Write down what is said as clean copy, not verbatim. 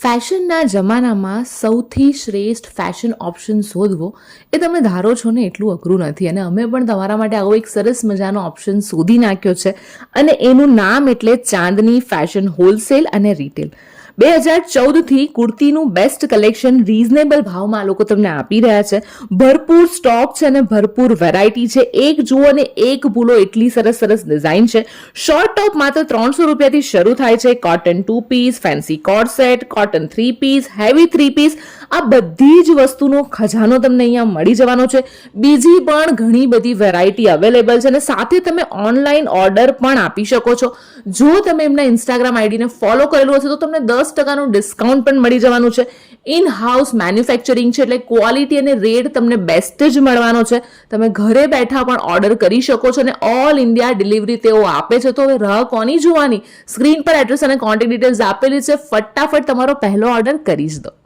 ફેશનના જમાનામાં સૌથી શ્રેષ્ઠ ફેશન ઓપ્શન શોધવો એ તમે ધારો છો ને એટલું અઘરું નથી, અને અમે પણ તમારા માટે આવો એક સરસ મજાનો ઓપ્શન શોધી નાખ્યો છે, અને એનું નામ એટલે ચાંદની ફેશન હોલસેલ અને રિટેલ. 2014થી કુર્તીનું બેસ્ટ કલેક્શન રીઝનેબલ ભાવમાં આ લોકો તમને આપી રહ્યા છે. ભરપૂર સ્ટોક છે અને ભરપૂર વેરાયટી છે. એક જુઓ અને એક ભૂલો એટલી સરસ સરસ ડિઝાઇન છે. શોર્ટ ટોપ માત્ર 300 રૂપિયાથી શરૂ થાય છે. Cotton 2 piece, fancy coat set, cotton 3 piece, heavy 3 piece, આ બધી જ વસ્તુનો ખજાનો તમને અહીંયા મળી જવાનો છે. બીજી પણ ઘણી બધી વેરાયટી અવેલેબલ છે અને સાથે તમે ઓનલાઈન ઓર્ડર પણ આપી શકો છો. જો તમે એમના ઇન્સ્ટાગ્રામ આઈડીને ફોલો કરેલું હશે તો તમને 10% ડિસ્કાઉન્ટ પણ મળી જવાનું છે. ઇન હાઉસ મેન્યુફેક્ચરિંગ છે એટલે ક્વોલિટી અને રેટ તમને બેસ્ટ જ મળવાનો છે. તમે ઘરે બેઠા પણ ઓર્ડર કરી શકો છો અને ઓલ ઇન્ડિયા ડિલિવરી તેઓ આપે છે. તો હવે રાહ કોની જોવાની? સ્ક્રીન પર એડ્રેસ અને કોન્ટેક્ટ ડિટેલ્સ આપેલી છે. ફટાફટ તમારો પહેલો ઓર્ડર કરી જ દો.